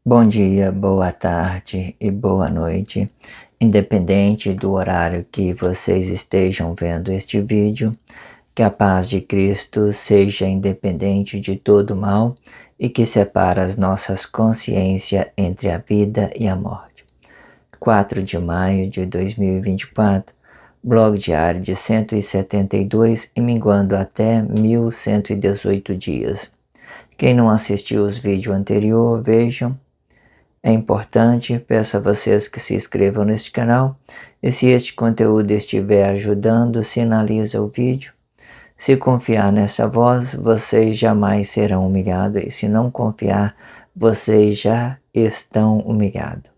Bom dia, boa tarde e boa noite, independente do horário que vocês estejam vendo este vídeo, que a paz de Cristo seja independente de todo mal e que separa as nossas consciências entre a vida e a morte. 4 de maio de 2024, blog diário de 172 e minguando até 1118 dias. Quem não assistiu os vídeos anteriores, vejam. É importante, peço a vocês que se inscrevam neste canal e se este conteúdo estiver ajudando, sinaliza o vídeo. Se confiar nessa voz, vocês jamais serão humilhados e se não confiar, vocês já estão humilhados.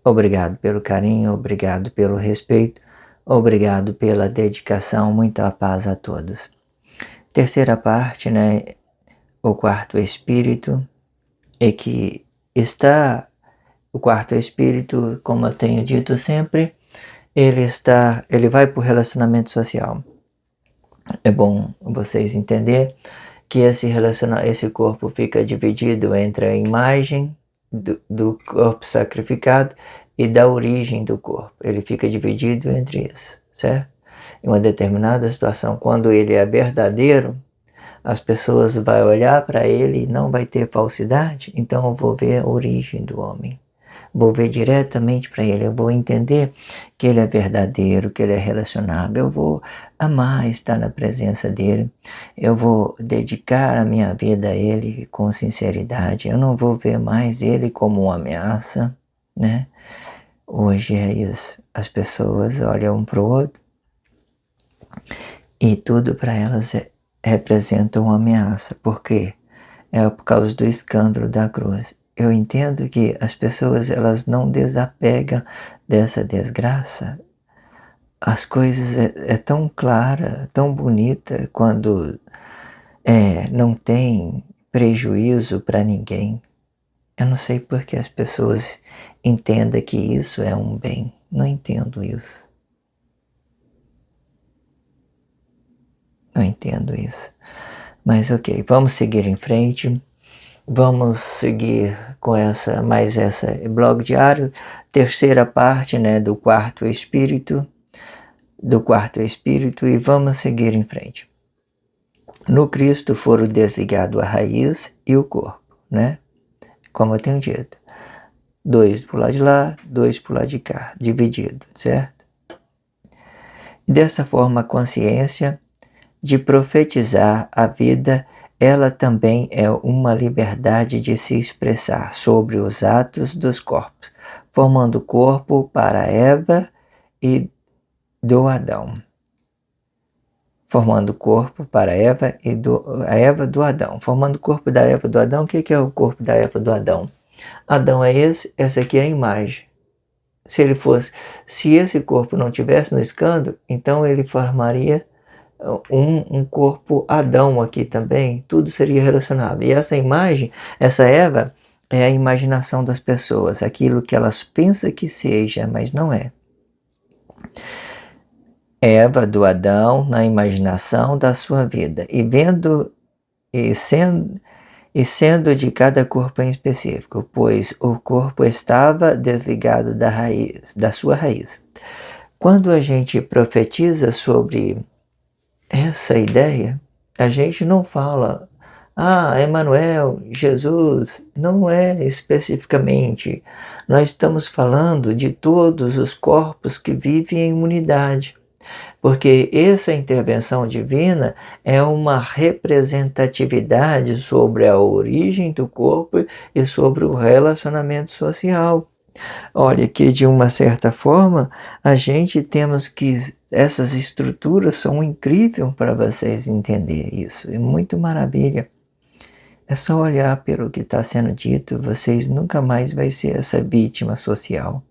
Obrigado pelo carinho, obrigado pelo respeito, obrigado pela dedicação, muita paz a todos. Terceira parte, o quarto espírito, e que o quarto espírito, como eu tenho dito sempre, ele vai para o relacionamento social. É bom vocês entenderem que esse corpo fica dividido entre a imagem do corpo sacrificado e da origem do corpo. Ele fica dividido entre isso, certo? Em uma determinada situação, quando ele é verdadeiro, as pessoas vão olhar para ele e não vai ter falsidade, então eu vou ver a origem do homem. Vou ver diretamente para ele, eu vou entender que ele é verdadeiro, que ele é relacionável, eu vou amar estar na presença dele, eu vou dedicar a minha vida a ele com sinceridade, eu não vou ver mais ele como uma ameaça, né? Hoje é isso, as pessoas olham um para o outro e tudo para elas representa uma ameaça. Por quê? É por causa do escândalo da cruz. Eu entendo que as pessoas elas não desapegam dessa desgraça. As coisas é tão clara, tão bonita quando não tem prejuízo para ninguém. Eu não sei por que as pessoas entendem que isso é um bem. Não entendo isso. Não entendo isso. Mas ok, vamos seguir em frente. Vamos seguir com essa blog diário, terceira parte, do quarto espírito, e vamos seguir em frente. No Cristo foram desligados a raiz e o corpo, Como eu tenho dito. 2 pro lado de lá, 2 pro lado de cá, dividido, certo? Dessa forma, a consciência de profetizar a vida, ela também é uma liberdade de se expressar sobre os atos dos corpos, formando o corpo para Eva e do Adão. Formando o corpo para a Eva do Adão. Formando o corpo da Eva do Adão. O que é o corpo da Eva do Adão? Adão é essa aqui é a imagem. Se esse corpo não tivesse no escândalo, então ele formaria um corpo Adão aqui também, tudo seria relacionado. E essa imagem, essa Eva, é a imaginação das pessoas, aquilo que elas pensam que seja, mas não é. Eva do Adão na imaginação da sua vida, sendo de cada corpo em específico, pois o corpo estava desligado da sua raiz. Quando a gente profetiza sobre essa ideia, a gente não fala, Emmanuel, Jesus, não é especificamente. Nós estamos falando de todos os corpos que vivem em unidade, porque essa intervenção divina é uma representatividade sobre a origem do corpo e sobre o relacionamento social. Olha que de uma certa forma a gente temos que essas estruturas são incríveis para vocês entenderem isso, é muito maravilha. É só olhar pelo que está sendo dito, vocês nunca mais vai ser essa vítima social.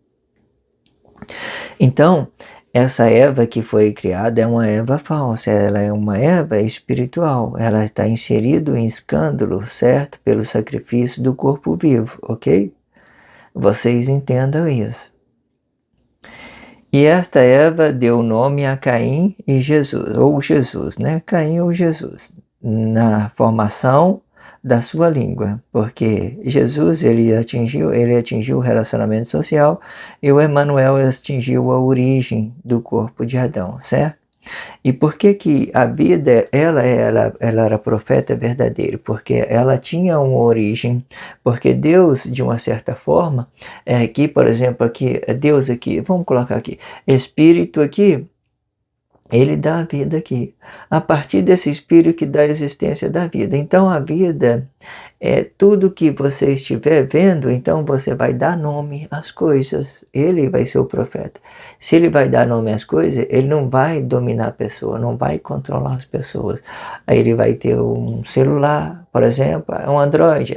Então, essa Eva que foi criada é uma Eva falsa, ela é uma Eva espiritual, ela está inserida em escândalo, certo? Pelo sacrifício do corpo vivo, ok? Vocês entendam isso. E esta Eva deu nome a Caim e Jesus, ou Jesus, né? Caim ou Jesus, na formação da sua língua, porque Jesus ele atingiu o relacionamento social e o Emanuel atingiu a origem do corpo de Adão, certo? E por que que a vida, ela era profeta verdadeiro? Porque ela tinha uma origem, porque Deus, de uma certa forma, aqui, por exemplo, aqui, Deus aqui, vamos colocar aqui, Espírito aqui, ele dá a vida aqui. A partir desse Espírito que dá a existência da vida. Então a vida é tudo que você estiver vendo, então você vai dar nome às coisas. Ele vai ser o profeta. Se ele vai dar nome às coisas, ele não vai dominar a pessoa, não vai controlar as pessoas. Aí ele vai ter um celular, por exemplo, é um Android,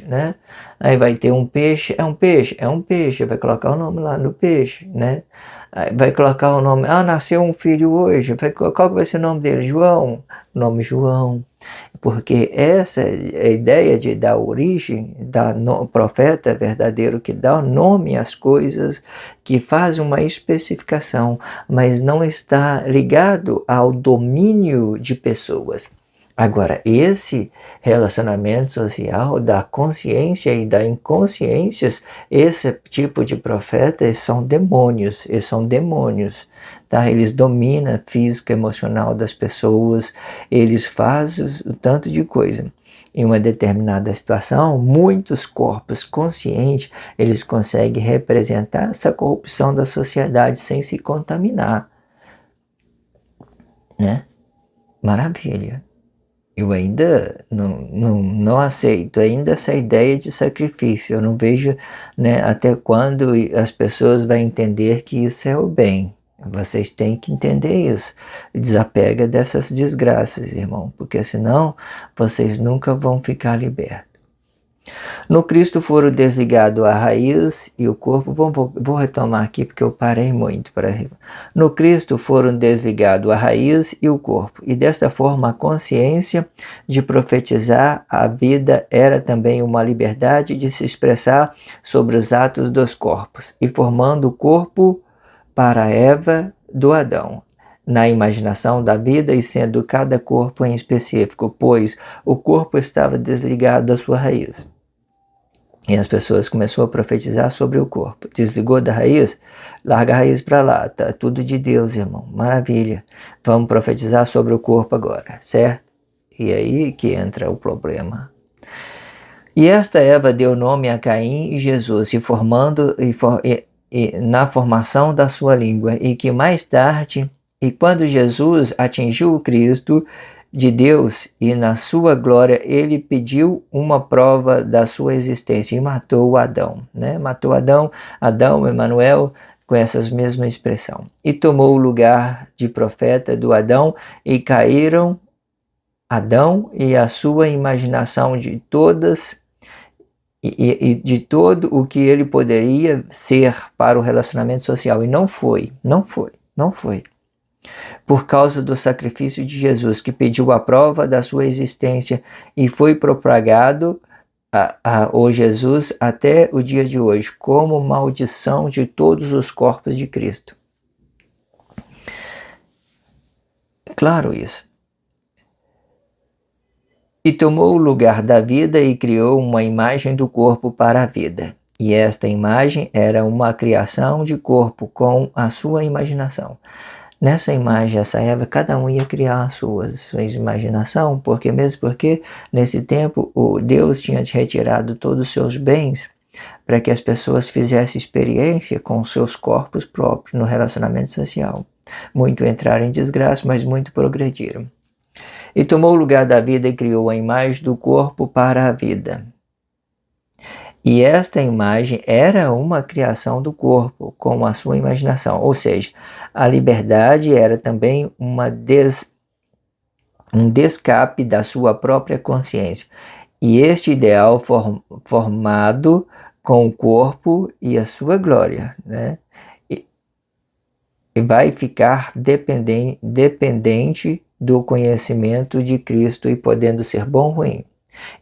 né? Aí vai ter um peixe, é um peixe, vai colocar o nome lá no peixe, né? Vai colocar o nome, nasceu um filho hoje, qual que vai ser o nome dele? João, nome João. Porque essa é a ideia de dar origem, profeta verdadeiro que dá nome às coisas, que faz uma especificação, mas não está ligado ao domínio de pessoas. Agora, esse relacionamento social da consciência e da inconsciência, esse tipo de profetas são demônios, tá? Eles dominam a física, emocional das pessoas, eles fazem o tanto de coisa. Em uma determinada situação, muitos corpos conscientes, eles conseguem representar essa corrupção da sociedade sem se contaminar, né? Maravilha. Eu ainda não aceito ainda essa ideia de sacrifício. Eu não vejo, né, até quando as pessoas vão entender que isso é o bem. Vocês têm que entender isso. Desapega dessas desgraças, irmão, porque senão vocês nunca vão ficar libertos. No Cristo foram desligados a raiz e o corpo. Vou retomar aqui porque eu parei muito para arriba. No Cristo foram desligados a raiz e o corpo, e desta forma a consciência de profetizar a vida era também uma liberdade de se expressar sobre os atos dos corpos, e formando o corpo para Eva do Adão, na imaginação da vida e sendo cada corpo em específico, pois o corpo estava desligado da sua raiz. E as pessoas começaram a profetizar sobre o corpo. Desligou da raiz? Larga a raiz para lá. Tá tudo de Deus, irmão. Maravilha. Vamos profetizar sobre o corpo agora, certo? E aí que entra o problema. E esta Eva deu nome a Caim e Jesus, se formando na formação da sua língua. E que mais tarde, e quando Jesus atingiu o Cristo de Deus e na sua glória, ele pediu uma prova da sua existência e matou Adão, né? Matou Adão, Emanuel, com essas mesmas expressão. E tomou o lugar de profeta do Adão, e caíram Adão e a sua imaginação de todas e de todo o que ele poderia ser para o relacionamento social. E não foi. Por causa do sacrifício de Jesus, que pediu a prova da sua existência e foi propagado o Jesus até o dia de hoje, como maldição de todos os corpos de Cristo. Claro isso. E tomou o lugar da vida e criou uma imagem do corpo para a vida. E esta imagem era uma criação de corpo com a sua imaginação. Nessa imagem, essa Eva, cada um ia criar a sua imaginação, porque nesse tempo o Deus tinha retirado todos os seus bens para que as pessoas fizessem experiência com os seus corpos próprios no relacionamento social. Muito entraram em desgraça, mas muito progrediram. E tomou o lugar da vida e criou a imagem do corpo para a vida. E esta imagem era uma criação do corpo, com a sua imaginação. Ou seja, a liberdade era também um descape da sua própria consciência. E este ideal formado com o corpo e a sua glória, né? E vai ficar dependente do conhecimento de Cristo e podendo ser bom ou ruim.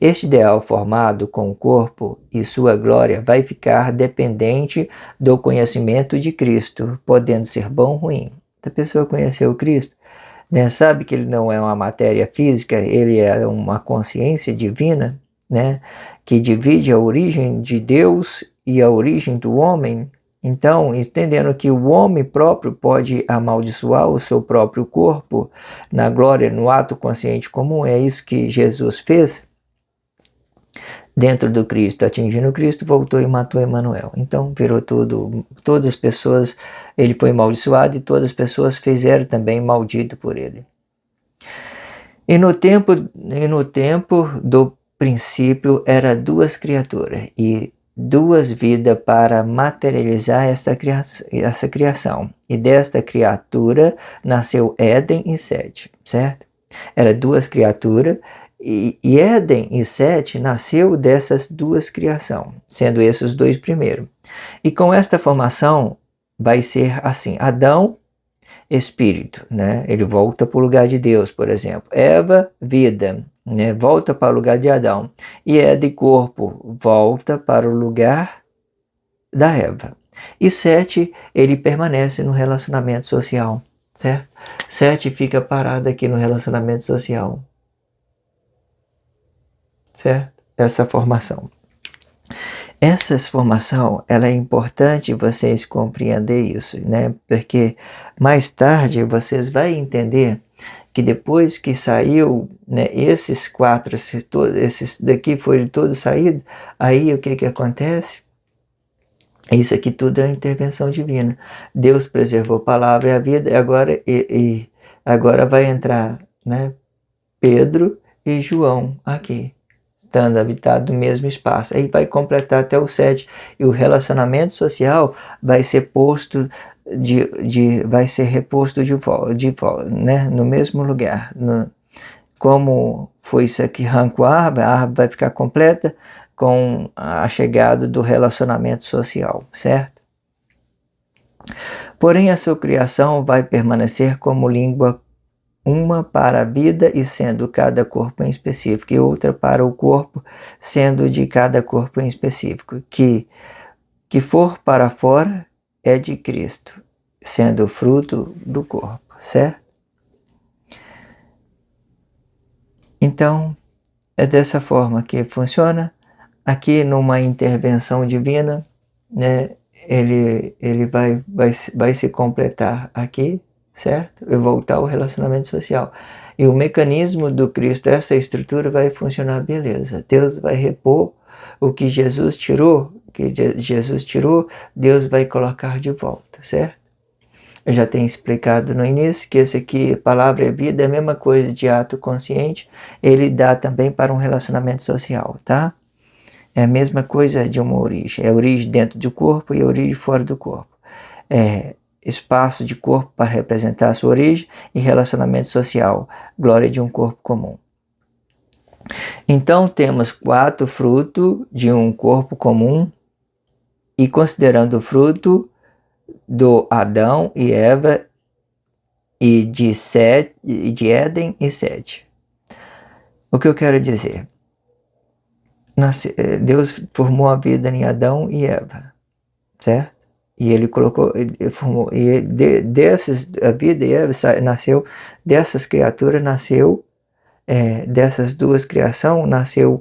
Este ideal formado com o corpo e sua glória vai ficar dependente do conhecimento de Cristo, podendo ser bom ou ruim. Se a pessoa conheceu Cristo, né, sabe que ele não é uma matéria física, ele é uma consciência divina, né, que divide a origem de Deus e a origem do homem. Então, entendendo que o homem próprio pode amaldiçoar o seu próprio corpo na glória, no ato consciente comum, é isso que Jesus fez dentro do Cristo, atingindo Cristo, voltou e matou Emanuel. Então, virou tudo, todas as pessoas, ele foi amaldiçoado e todas as pessoas fizeram também maldito por ele. E no tempo do princípio, era duas criaturas e duas vidas para materializar essa criação. E desta criatura nasceu Éden e Sete, certo? Era duas criaturas e Éden e Sete nasceu dessas duas criações, sendo esses os dois primeiros. E com esta formação vai ser assim, Adão, espírito, né? Ele volta para o lugar de Deus, por exemplo. Eva, vida, né? Volta para o lugar de Adão. E Éden, corpo, volta para o lugar da Eva. E Sete, ele permanece no relacionamento social, certo? Sete fica parado aqui no relacionamento social, certo? Essa formação. Essa formação, ela é importante vocês compreender isso, né? Porque mais tarde vocês vão entender que depois que saiu, né, esses quatro, esses daqui foram todos saídos, aí o que acontece? Isso aqui tudo é uma intervenção divina. Deus preservou a palavra e a vida, e agora vai entrar, né, Pedro e João aqui, estando habitado no mesmo espaço. Aí vai completar até o 7. E o relacionamento social vai ser posto vai ser reposto de volta, né? No mesmo lugar. Como foi isso aqui, arrancou a árvore vai ficar completa com a chegada do relacionamento social, certo? Porém, a sua criação vai permanecer como língua, uma para a vida e sendo cada corpo em específico, e outra para o corpo, sendo de cada corpo em específico. Que for para fora é de Cristo, sendo fruto do corpo, certo? Então, é dessa forma que funciona. Aqui numa intervenção divina, né, ele vai se completar aqui, certo? E voltar ao relacionamento social. E o mecanismo do Cristo, essa estrutura vai funcionar beleza. Deus vai repor o que Jesus tirou, Deus vai colocar de volta, certo? Eu já tenho explicado no início que esse aqui, palavra é vida, é a mesma coisa de ato consciente, ele dá também para um relacionamento social, tá? É a mesma coisa de uma origem. É a origem dentro do corpo e a origem fora do corpo. É espaço de corpo para representar a sua origem e relacionamento social, glória de um corpo comum. Então temos 4 frutos de um corpo comum e considerando o fruto do Adão e Eva e de Éden e Sete. O que eu quero dizer? Deus formou a vida em Adão e Eva, certo? E ele colocou, ele formou, e a vida e Eva nasceu, dessas criaturas nasceu, dessas duas criações nasceu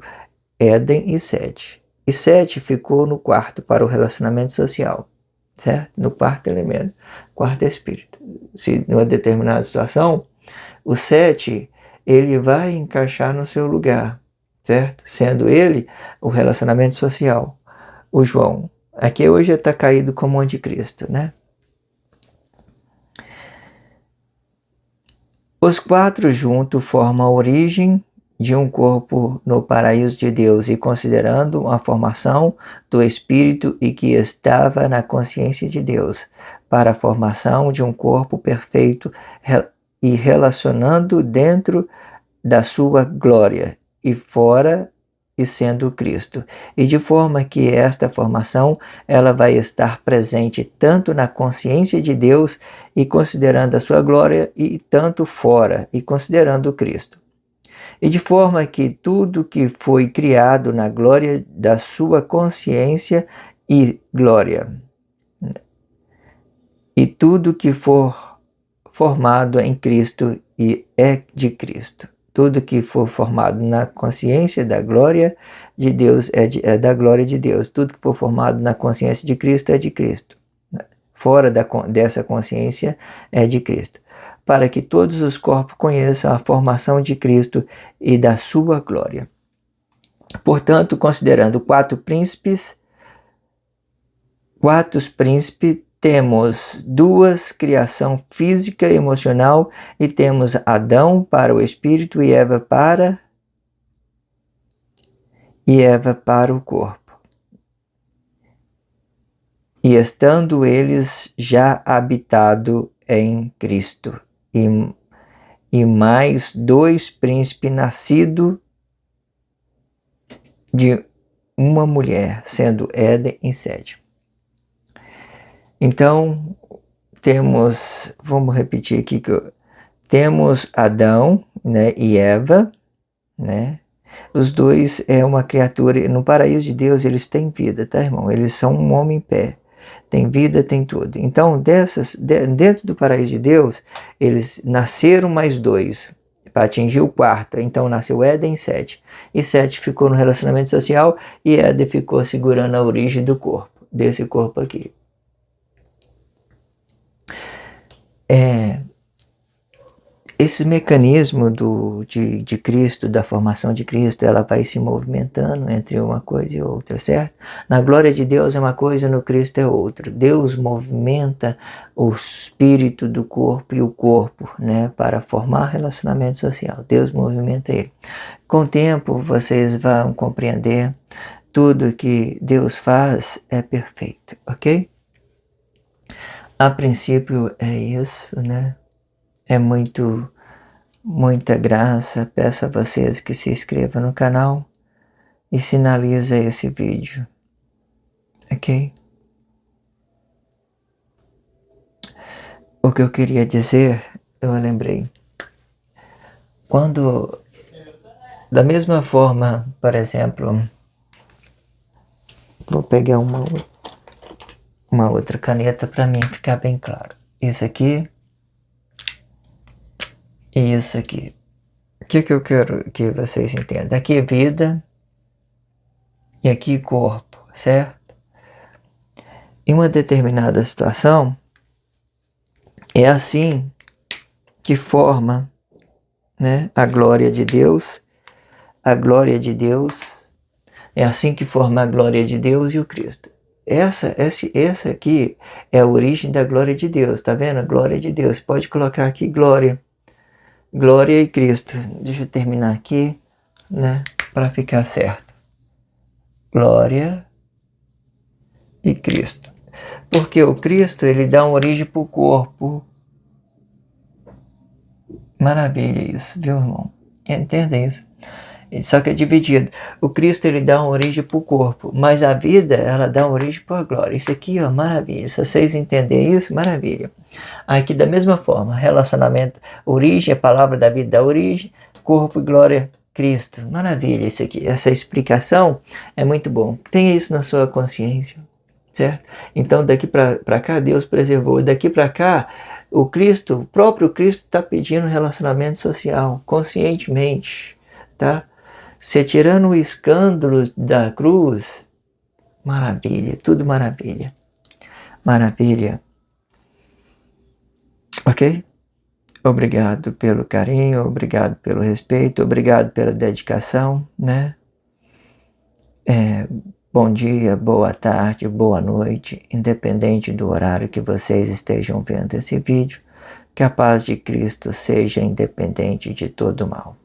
Éden e Sete. E Sete ficou no quarto para o relacionamento social, certo? No quarto elemento, quarto espírito. Se numa determinada situação, o Sete, ele vai encaixar no seu lugar, certo? Sendo ele o relacionamento social. O João, aqui hoje está caído como anticristo, né? Os 4 juntos formam a origem de um corpo no paraíso de Deus e considerando a formação do Espírito e que estava na consciência de Deus para a formação de um corpo perfeito e relacionando dentro da sua glória e fora e sendo Cristo, e de forma que esta formação ela vai estar presente tanto na consciência de Deus e considerando a sua glória, e tanto fora e considerando Cristo. E de forma que tudo que foi criado na glória da sua consciência e glória, e tudo que for formado em Cristo e é de Cristo. Tudo que for formado na consciência da glória de Deus é da glória de Deus. Tudo que for formado na consciência de Cristo é de Cristo. Fora dessa consciência é de Cristo. Para que todos os corpos conheçam a formação de Cristo e da sua glória. Portanto, considerando quatro príncipes, temos duas, criação física e emocional, e temos Adão para o espírito e Eva para o corpo. E estando eles já habitado em Cristo, e mais dois príncipes nascidos de uma mulher, sendo Éden e Sete. Então, vamos repetir aqui, temos Adão, né, e Eva, né? Os dois é uma criatura, no paraíso de Deus eles têm vida, tá, irmão? Eles são um homem em pé, tem vida, tem tudo. Então, dentro do paraíso de Deus, eles nasceram mais dois, para atingir o quarto. Então, nasceu Éden e Sete. E Sete ficou no relacionamento social, e Éden ficou segurando a origem do corpo, desse corpo aqui. Esse mecanismo de Cristo, da formação de Cristo, ela vai se movimentando entre uma coisa e outra, certo? Na glória de Deus é uma coisa, no Cristo é outra. Deus movimenta o espírito do corpo e o corpo, né, para formar relacionamento social. Deus movimenta ele. Com o tempo, vocês vão compreender tudo que Deus faz é perfeito, ok? A princípio é isso, né? É muita graça. Peço a vocês que se inscrevam no canal e sinaliza esse vídeo, ok? O que eu queria dizer, eu lembrei. Da mesma forma, por exemplo, vou pegar uma outra caneta para mim ficar bem claro. Isso aqui e isso aqui. O que eu quero que vocês entendam? Aqui é vida e aqui corpo, certo? Em uma determinada situação, é assim que forma, né, a glória de Deus. A glória de Deus é assim que forma a glória de Deus e o Cristo. Essa aqui é a origem da glória de Deus, tá vendo? A glória de Deus. Pode colocar aqui glória e Cristo. Deixa eu terminar aqui, né, para ficar certo. Glória e Cristo. Porque o Cristo, ele dá uma origem para o corpo. Maravilha isso, viu, irmão? Entenda isso. Só que é dividido. O Cristo, ele dá uma origem para o corpo, mas a vida, ela dá uma origem para a glória. Isso aqui, ó, maravilha. Se vocês entenderem isso, maravilha. Aqui, da mesma forma, relacionamento, origem, a palavra da vida da origem, corpo e glória, Cristo. Maravilha isso aqui. Essa explicação é muito bom. Tenha isso na sua consciência, certo? Então, daqui para cá, Deus preservou. E daqui para cá, o próprio Cristo está pedindo relacionamento social, conscientemente, tá? Se tirando o escândalo da cruz, maravilha, tudo maravilha. Maravilha. Ok? Obrigado pelo carinho, obrigado pelo respeito, obrigado pela dedicação, né? Bom dia, boa tarde, boa noite, independente do horário que vocês estejam vendo esse vídeo, que a paz de Cristo seja independente de todo mal.